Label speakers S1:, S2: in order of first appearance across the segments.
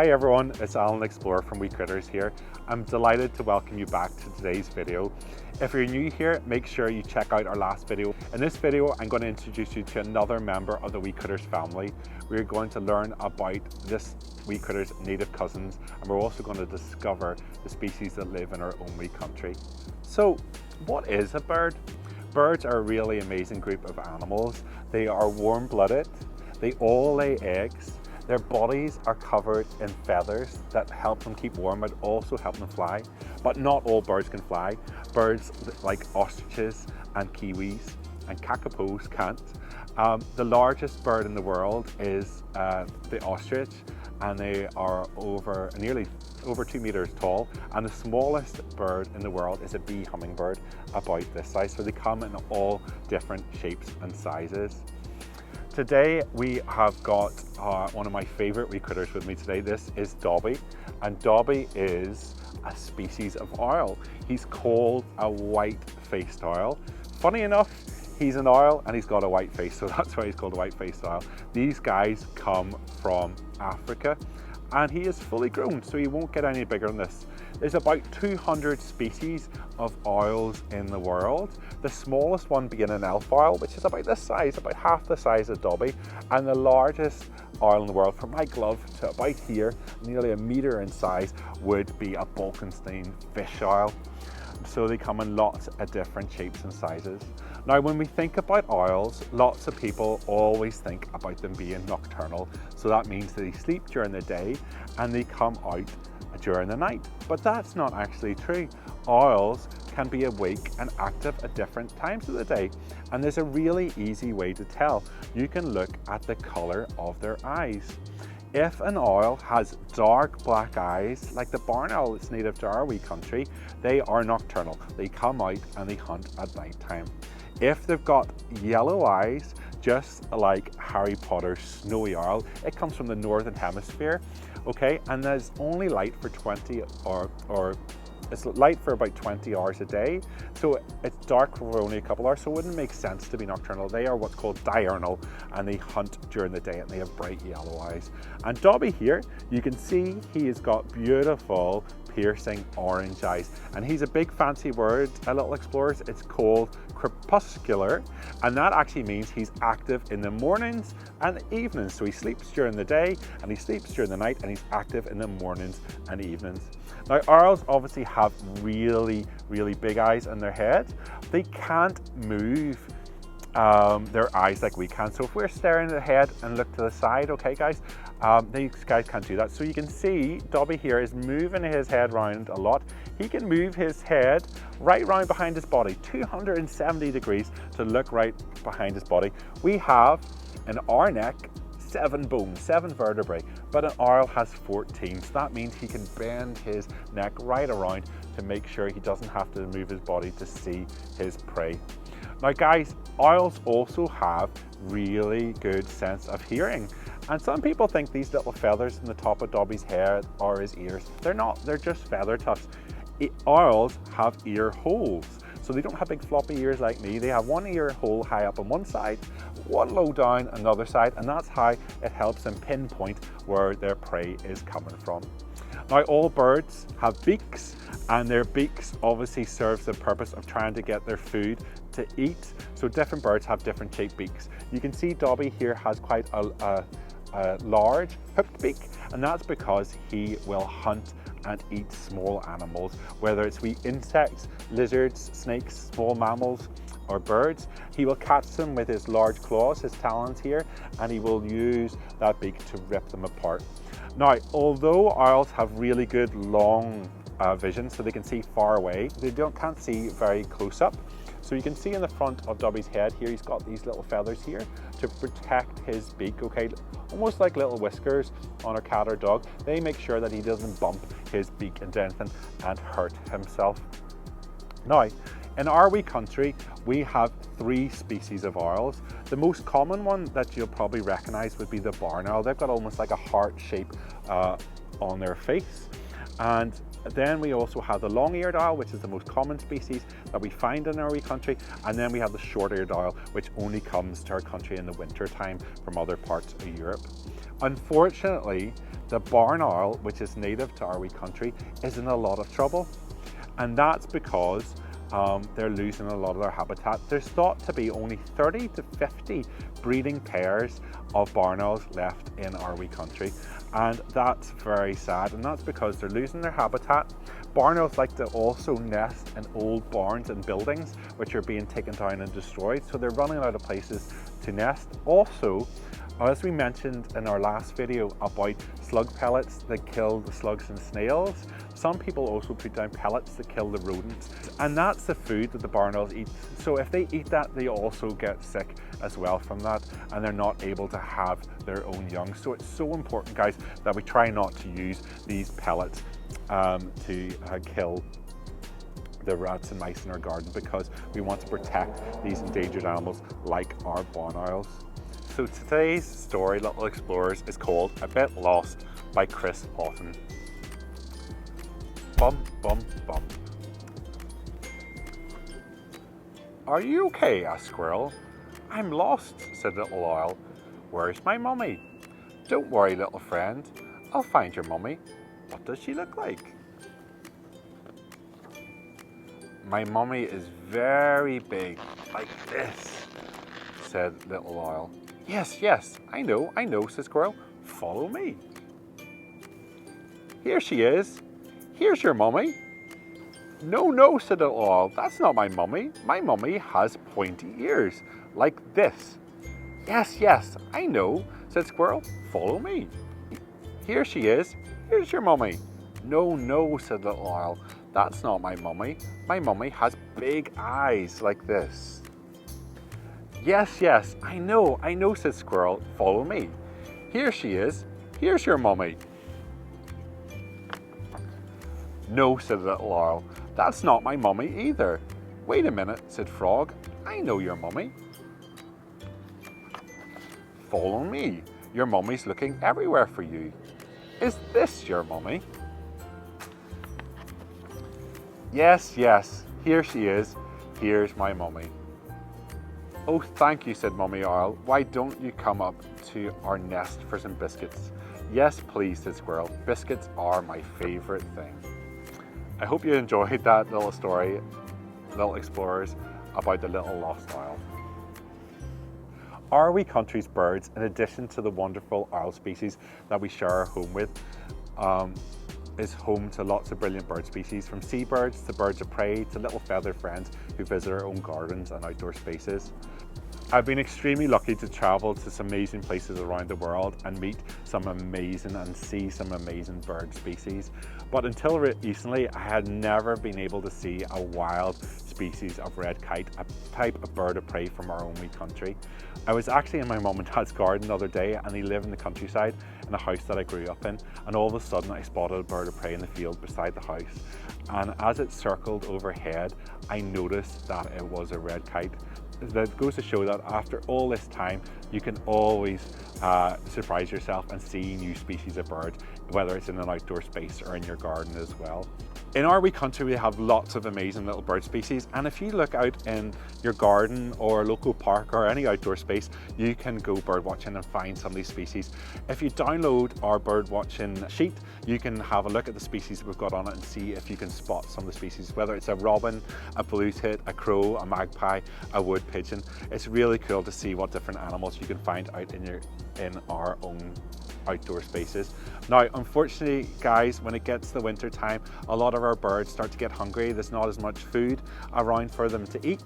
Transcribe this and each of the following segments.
S1: Hi everyone, it's Alan Explorer from Wee Critters here. I'm delighted to welcome you back to today's video. If you're new here, make sure you check out our last video. In this video, I'm going to introduce you to another member of the Wee Critters family. We're going to learn about this Wee Critters' native cousins, and we're also going to discover the species that live in our own wee country. So, what is a bird? Birds are a really amazing group of animals. They are warm-blooded, they all lay eggs. Their bodies are covered in feathers that help them keep warm but also help them fly. But not all birds can fly. Birds like ostriches and kiwis and kakapos can't. The largest bird in the world is the ostrich, and they are nearly over 2 meters tall. And the smallest bird in the world is a bee hummingbird, about this size. So they come in all different shapes and sizes. Today we have got one of my favorite wee critters with me today. This is Dobby, and Dobby is a species of owl. He's called a white-faced owl. Funny enough, he's an owl and he's got a white face, so that's why he's called a white-faced owl. These guys come from Africa, and he is fully grown, so he won't get any bigger than this. There's about 200 species of owls in the world. The smallest one being an elf owl, which is about this size, about half the size of Dobby. And the largest owl in the world, from my glove to about here, nearly a meter in size, would be a Bolkenstein fish owl. So they come in lots of different shapes and sizes. Now, when we think about owls, lots of people always think about them being nocturnal. So that means that they sleep during the day and they come out during the night. But that's not actually true. Owls can be awake and active at different times of the day. And there's a really easy way to tell. You can look at the color of their eyes. If an owl has dark black eyes, like the barn owl that's native to our wee country, they are nocturnal. They come out and they hunt at night time. If they've got yellow eyes, just like Harry Potter's snowy owl, it comes from the northern hemisphere, okay? And there's only light for it's light for about 20 hours a day. So it's dark for only a couple hours, so it wouldn't make sense to be nocturnal. They are what's called diurnal, and they hunt during the day and they have bright yellow eyes. And Dobby here, you can see he has got beautiful piercing orange eyes. And he's a big fancy word, little explorers. It's called crepuscular, and that actually means he's active in the mornings and the evenings. So he sleeps during the day and he sleeps during the night, and he's active in the mornings and evenings. Now, owls obviously have really, really big eyes in their head. They can't move their eyes like we can. So if we're staring at the head and look to the side, okay guys, these guys can't do that. So you can see Dobby here is moving his head around a lot. He can move his head right round behind his body, 270 degrees to look right behind his body. We have in our neck 7 bones, 7 vertebrae, but an owl has 14. So that means he can bend his neck right around to make sure he doesn't have to move his body to see his prey. Now guys, owls also have really good sense of hearing. And some people think these little feathers in the top of Dobby's head are his ears. They're not, they're just feather tufts. Owls have ear holes. So they don't have big floppy ears like me. They have one ear hole high up on one side, one low down another side, and that's how it helps them pinpoint where their prey is coming from. Now, all birds have beaks, and their beaks obviously serves the purpose of trying to get their food to eat. So different birds have different shaped beaks. You can see Dobby here has quite a large hooked beak, and that's because he will hunt and eat small animals, whether it's wee insects, lizards, snakes, small mammals, or birds. He will catch them with his large claws, his talons here, and he will use that beak to rip them apart. Now, although owls have really good long vision, so they can see far away, they can't see very close up. So you can see in the front of Dobby's head here, he's got these little feathers here to protect his beak, okay? Almost like little whiskers on a cat or dog. They make sure that he doesn't bump his beak into anything and hurt himself. Now, in our wee country, we have 3 species of owls. The most common one that you'll probably recognize would be the barn owl. They've got almost like a heart shape on their face. And Then we also have the long-eared owl, which is the most common species that we find in our wee country. And then we have the short-eared owl, which only comes to our country in the winter time from other parts of Europe. Unfortunately, the barn owl, which is native to our wee country, is in a lot of trouble. And that's because they're losing a lot of their habitat. There's thought to be only 30 to 50 breeding pairs of barn owls left in our wee country. And that's very sad, and that's because they're losing their habitat. Barn owls like to also nest in old barns and buildings which are being taken down and destroyed, so they're running out of places to nest. Also, as we mentioned in our last video about slug pellets that kill the slugs and snails, some people also put down pellets that kill the rodents, and that's the food that the barn owls eat. So if they eat that, they also get sick as well from that, and they're not able to have their own young. So it's so important, guys, that we try not to use these pellets to kill the rats and mice in our garden, because we want to protect these endangered animals like our barn owls. So today's story, Little Explorers, is called A Bit Lost by Chris Houghton. Bum, bum, bum. Are you okay? Asked Squirrel. I'm lost, said Little Owl. Where's my mummy? Don't worry, little friend. I'll find your mummy. What does she look like? My mummy is very big, like this, said Little Owl. Yes, yes, I know, said Squirrel. Follow me. Here she is. Here's your mummy. No, no, said Little Owl. That's not my mummy. My mummy has pointy ears, like this. Yes, yes, I know, said Squirrel. Follow me. Here she is. Here's your mummy. No, no, said Little Owl. That's not my mummy. My mummy has big eyes like this. Yes, yes, I know, said Squirrel. Follow me. Here she is. Here's your mummy. No, said Little Owl. That's not my mummy either. Wait a minute, said Frog. I know your mummy. Follow me. Your mummy's looking everywhere for you. Is this your mummy? Yes, yes, here she is. Here's my mummy. Oh, thank you, said Mummy Owl. Why don't you come up to our nest for some biscuits? Yes, please, said Squirrel. Biscuits are my favorite thing. I hope you enjoyed that little story, Little Explorers, about the little lost owl. Our wee country's birds, in addition to the wonderful owl species that we share our home with, is home to lots of brilliant bird species, from seabirds to birds of prey to little feathered friends who visit our own gardens and outdoor spaces. I've been extremely lucky to travel to some amazing places around the world and meet some amazing and see some amazing bird species. But until recently, I had never been able to see a wild species of red kite, a type of bird of prey from our own wee country. I was actually in my mum and dad's garden the other day, and they live in the countryside in a house that I grew up in, and all of a sudden I spotted a bird of prey in the field beside the house, and as it circled overhead, I noticed that it was a red kite. That goes to show that after all this time, you can always surprise yourself and see new species of birds, whether it's in an outdoor space or in your garden as well. In our wee country, we have lots of amazing little bird species, and if you look out in your garden or a local park or any outdoor space, you can go bird watching and find some of these species. If you download our bird watching sheet, you can have a look at the species we've got on it and see if you can spot some of the species, whether it's a robin, a blue tit, a crow, a magpie, a wood pigeon. It's really cool to see what different animals you can find out in our own outdoor spaces. Now, unfortunately, guys, when it gets to the winter time, a lot of our birds start to get hungry. There's not as much food around for them to eat,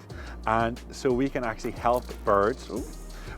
S1: and so we can actually help birds.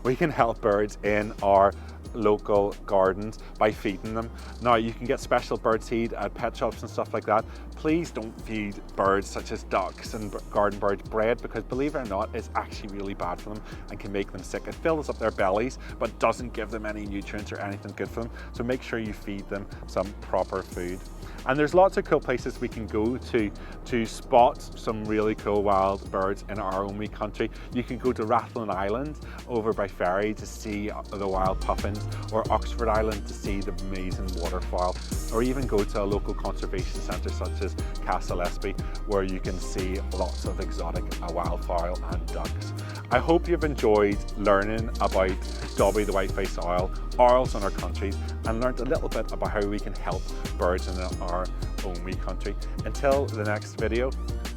S1: We can help birds in our local gardens by feeding them. Now, you can get special bird seed at pet shops and stuff like that. please don't feed birds such as ducks and garden birds bread, because believe it or not, it's actually really bad for them and can make them sick. It fills up their bellies but doesn't give them any nutrients or anything good for them. So make sure you feed them some proper food. And there's lots of cool places we can go to spot some really cool wild birds in our own wee country. You can go to Rathlin Island over by Ferry to see the wild puffins, or Oxford Island to see the amazing waterfowl, or even go to a local conservation centre such as Castle Espy, where you can see lots of exotic wildfowl and ducks. I hope you've enjoyed learning about Dobby the white-faced owl, owls in our countries, and learned a little bit about how we can help birds in our own wee country. Until the next video,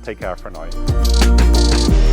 S1: take care for now.